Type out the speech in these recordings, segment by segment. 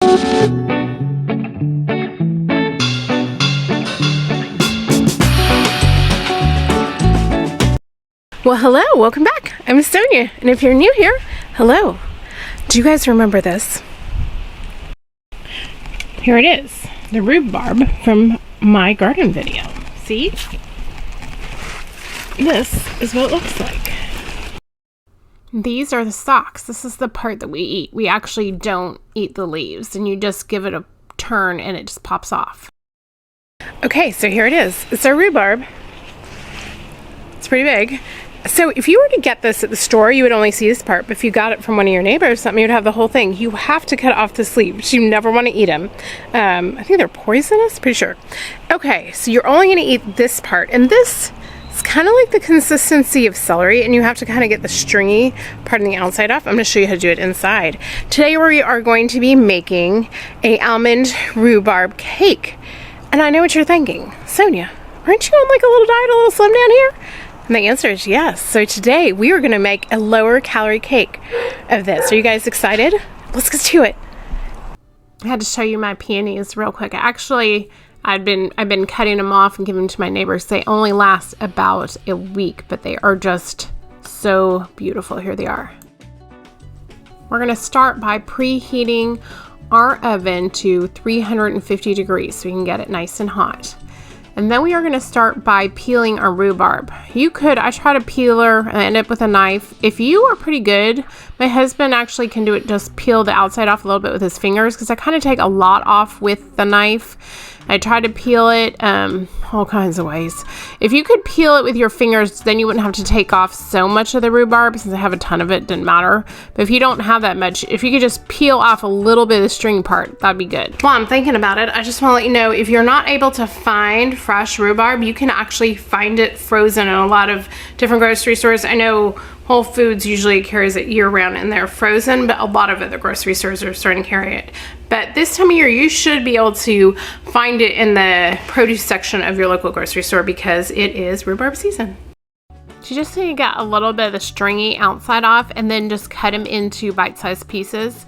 Well, hello, welcome back. I'm Sonia, and if you're new here, hello. Do you guys remember this? Here it is, the rhubarb from my garden video. See? This is what it looks like. These are the stalks. This is the part that we eat. We actually don't eat the leaves, and you just give it a turn and it just pops off. Okay, so here it is. It's our rhubarb. It's pretty big. So if you were to get this at the store, you would only see this part, but if you got it from one of your neighbors or something, you would have the whole thing. You have to cut off the leaves. You never want to eat them. I think they're poisonous, pretty sure. Okay, so you're only going to eat this part, and this is kind of like the consistency of celery, and you have to kind of get the stringy part on the outside off. I'm going to show you how to do it inside. Today we are going to be making a almond rhubarb cake. And I know what you're thinking. Sonia, aren't you on like a little diet, a little slim down here? And the answer is yes. So today we are going to make a lower calorie cake of this. Are you guys excited? Let's get to it. I had to show you my peonies real quick. Actually, I've been cutting them off and giving them to my neighbors. They only last about a week, but they are just so beautiful. Here they are. We're going to start by preheating our oven to 350 degrees so we can get it nice and hot. And then we are going to start by peeling our rhubarb. I try to peeler and end up with a knife. If you are pretty good, my husband actually can do it, just peel the outside off a little bit with his fingers, because I kind of take a lot off with the knife. I try to peel it all kinds of ways. If you could peel it with your fingers, then you wouldn't have to take off so much of the rhubarb. Since I have a ton of it, didn't matter. But if you don't have that much, if you could just peel off a little bit of the string part, that'd be good. While I'm thinking about it, I just want to let you know, if you're not able to find fresh rhubarb, you can actually find it frozen in a lot of different grocery stores. I know Whole Foods usually carries it year-round and they're frozen, but a lot of other grocery stores are starting to carry it. But this time of year, you should be able to find it in the produce section of your local grocery store, because it is rhubarb season. You just need to get a little bit of the stringy outside off and then just cut them into bite-sized pieces.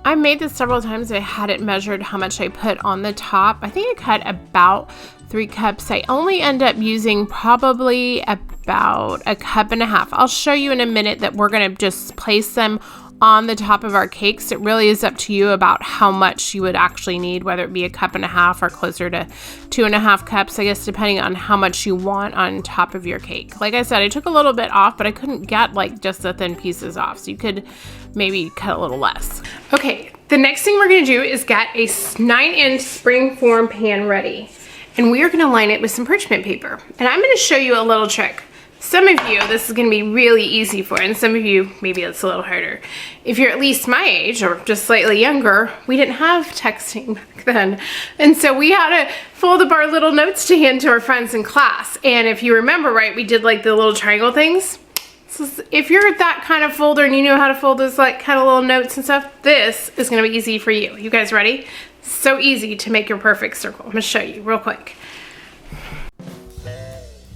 I made this several times. I had it measured how much I put on the top. I think I cut about 3 cups. I only end up using probably about 1.5 cups. I'll show you in a minute that we're going to just place them on the top of our cakes. It really is up to you about how much you would actually need, whether it be 1.5 cups or closer to 2.5 cups, I guess, depending on how much you want on top of your cake. Like I said, I took a little bit off, but I couldn't get like just the thin pieces off, so you could maybe cut a little less. Okay, the next thing we're going to do is get a 9-inch springform pan ready, and we are going to line it with some parchment paper. And I'm going to show you a little trick. Some of you, this is going to be really easy for, and some of you, maybe it's a little harder. If you're at least my age or just slightly younger, we didn't have texting back then. And so we had to fold up our little notes to hand to our friends in class. And if you remember right, we did like the little triangle things. So if you're that kind of folder and you know how to fold those like kind of little notes and stuff, this is going to be easy for you. You guys ready? So easy to make your perfect circle. I'm going to show you real quick.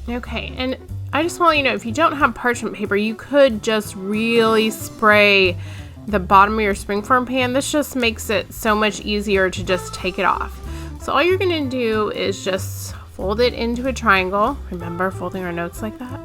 Okay, and I just want you to know, if you don't have parchment paper, you could just really spray the bottom of your springform pan. This just makes it so much easier to just take it off. So all you're going to do is just fold it into a triangle. Remember folding our notes like that?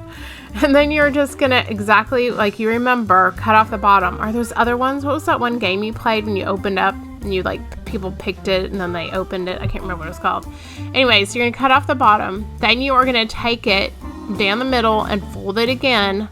And then you're just going to, exactly like you remember, cut off the bottom. Are those other ones? What was that one game you played when you opened up and you like, people picked it and then they opened it? I can't remember what it was called. Anyways, you're going to cut off the bottom. Then you are going to take it down the middle and fold it again,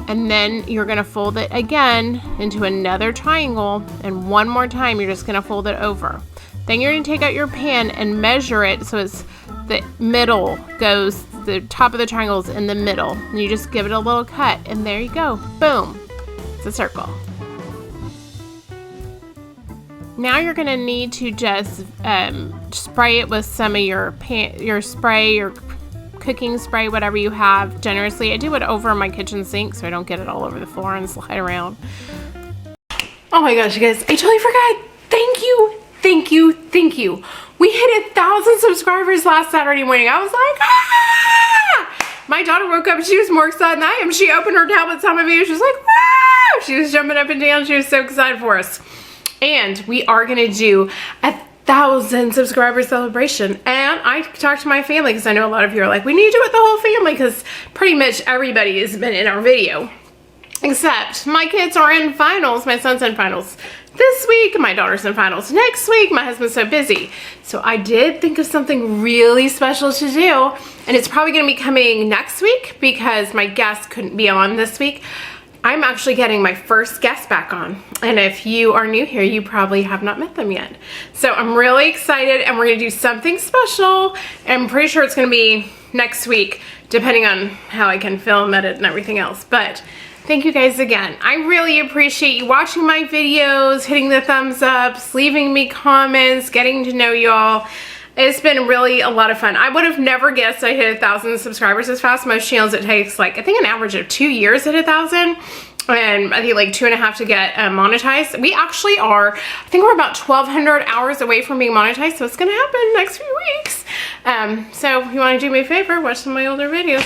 and then you're going to fold it again into another triangle, and one more time you're just going to fold it over. Then you're going to take out your pan and measure it so it's the middle goes, the top of the triangle is in the middle, and you just give it a little cut, and there you go. Boom, it's a circle. Now you're going to need to just spray it with some of your spray, your cooking spray, whatever you have, generously. I do it over my kitchen sink so I don't get it all over the floor and slide around. Oh my gosh, you guys, I totally forgot. Thank you, thank you, thank you. We hit 1,000 subscribers last Saturday morning. I was like, ah! My daughter woke up and she was more excited than I am. She opened her tablet, saw my video, she was like, wow! She was jumping up and down. She was so excited for us. And we are gonna do a 1,000 subscriber celebration. And I talked to my family because I know a lot of you are like, we need to do it with the whole family because pretty much everybody has been in our video. Except my kids are in finals. My son's in finals this week. My daughter's in finals next week. My husband's so busy. So I did think of something really special to do. And it's probably gonna be coming next week because my guest couldn't be on this week. I'm actually getting my first guest back on. And if you are new here, you probably have not met them yet. So I'm really excited and we're gonna do something special. I'm pretty sure it's gonna be next week, depending on how I can film, edit, and everything else. But thank you guys again. I really appreciate you watching my videos, hitting the thumbs ups, leaving me comments, getting to know y'all. It's been really a lot of fun. I would have never guessed I hit 1,000 subscribers this fast. Most channels it takes like, I think an average of 2 years to hit 1,000. And I think like 2.5 to get monetized. We actually are, I think we're about 1,200 hours away from being monetized. So it's gonna happen next few weeks. So if you wanna do me a favor, watch some of my older videos.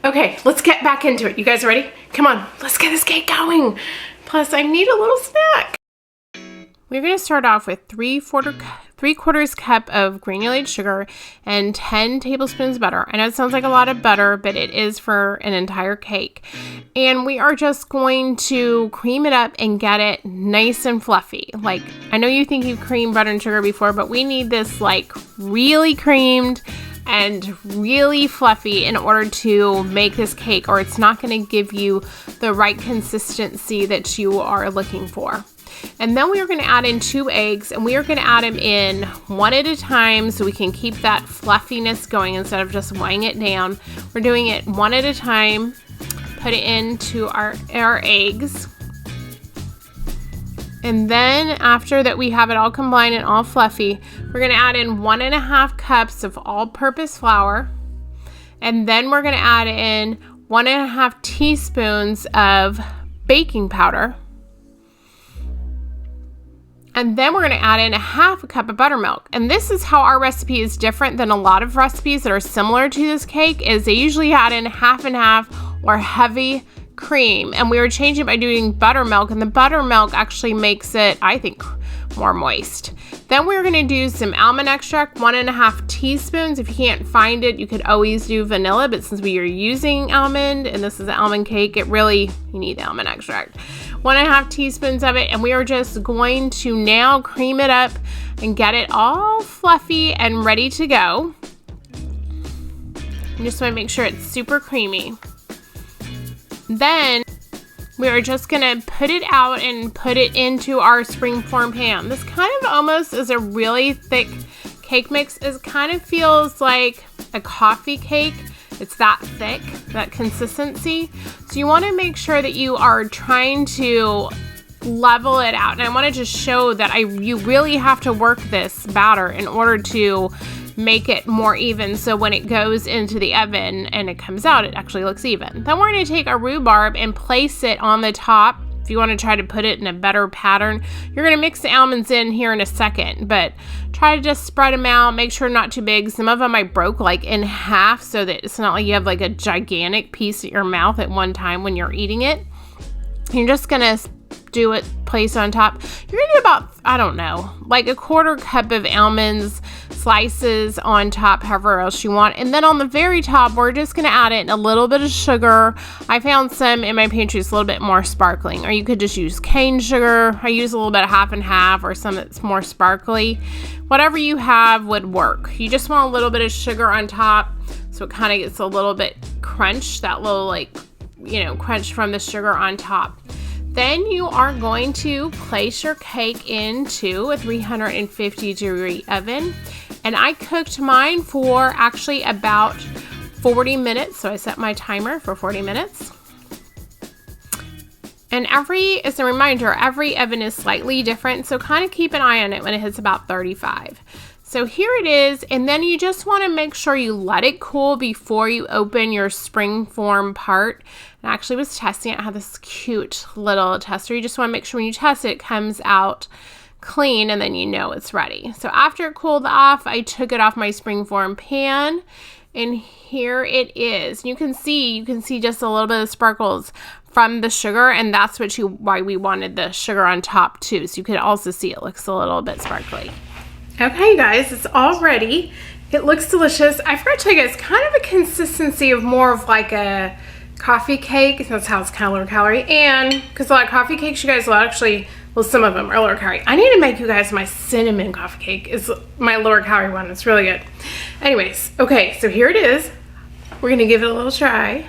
Okay, let's get back into it. You guys ready? Come on, let's get this cake going. Plus I need a little snack. We're going to start off with 3/4 cup of granulated sugar and 10 tablespoons of butter. I know it sounds like a lot of butter, but it is for an entire cake. And we are just going to cream it up and get it nice and fluffy. Like, I know you think you've creamed butter and sugar before, but we need this like really creamed and really fluffy in order to make this cake, or it's not going to give you the right consistency that you are looking for. And then we are going to add in 2 eggs, and we are going to add them in one at a time so we can keep that fluffiness going instead of just weighing it down. We're doing it one at a time. Put it into our eggs. And then after that we have it all combined and all fluffy, we're going to add in 1.5 cups of all-purpose flour. And then we're going to add in 1.5 teaspoons of baking powder. And then we're going to add in 1/2 cup of buttermilk. And this is how our recipe is different than a lot of recipes that are similar to this cake, is they usually add in 1/2 or heavy cream. And we were changing it by doing buttermilk, and the buttermilk actually makes it, I think, more moist. Then we're going to do some almond extract, 1.5 teaspoons. If you can't find it, you could always do vanilla, but since we are using almond and this is an almond cake, you need almond extract. 1.5 teaspoons of it, and we are just going to now cream it up and get it all fluffy and ready to go. You just want to make sure it's super creamy. Then we are just gonna put it out and put it into our springform pan. This kind of almost is a really thick cake mix. It kind of feels like a coffee cake. It's that thick, that consistency. So you want to make sure that you are trying to level it out. And I want to just show that you really have to work this batter in order to make it more even, so when it goes into the oven and it comes out, it actually looks even. Then we're going to take our rhubarb and place it on the top. If you want to try to put it in a better pattern, you're going to mix the almonds in here in a second, but try to just spread them out. Make sure not too big. Some of them I broke like in half so that it's not like you have like a gigantic piece at your mouth at one time when you're eating it. You're just going to do it, place on top. You're going to do about, I don't know, like 1/4 cup of almonds, slices on top, however else you want. And then on the very top, we're just going to add in a little bit of sugar. I found some in my pantry that's a little bit more sparkling, or you could just use cane sugar. I use a little bit of 50/50 or some that's more sparkly. Whatever you have would work. You just want a little bit of sugar on top so it kind of gets a little bit crunch, that little like, crunch from the sugar on top. Then you are going to place your cake into a 350-degree oven. And I cooked mine for actually about 40 minutes. So I set my timer for 40 minutes. And as a reminder, every oven is slightly different. So kind of keep an eye on it when it hits about 35. So here it is, and then you just want to make sure you let it cool before you open your springform part. And I actually was testing it. I have this cute little tester. You just want to make sure when you test it, it comes out clean, and then you know it's ready. So after it cooled off, I took it off my springform pan, and here it is. You can see just a little bit of sparkles from the sugar, and that's why we wanted the sugar on top too. So you could also see it looks a little bit sparkly. Okay, guys, it's all ready. It looks delicious. I forgot to tell you guys, kind of a consistency of more of like a coffee cake. That's how it's kind of lower calorie. And because a lot of coffee cakes, you guys will actually, well, some of them are lower calorie. I need to make you guys my cinnamon coffee cake. It's my lower calorie one. It's really good. Anyways, okay, so here it is. We're gonna give it a little try.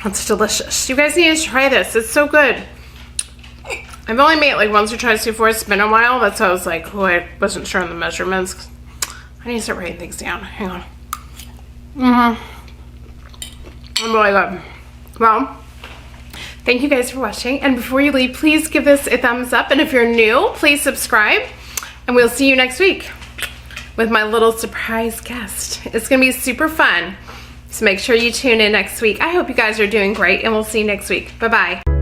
It's delicious. You guys need to try this. It's so good. I've only made it like once or twice before. It's been a while. That's why I was like, oh, I wasn't sure on the measurements. I need to start writing things down. Hang on. I'm really good. Well, thank you guys for watching. And before you leave, please give this a thumbs up. And if you're new, please subscribe. And we'll see you next week with my little surprise guest. It's going to be super fun. So make sure you tune in next week. I hope you guys are doing great, and we'll see you next week. Bye-bye.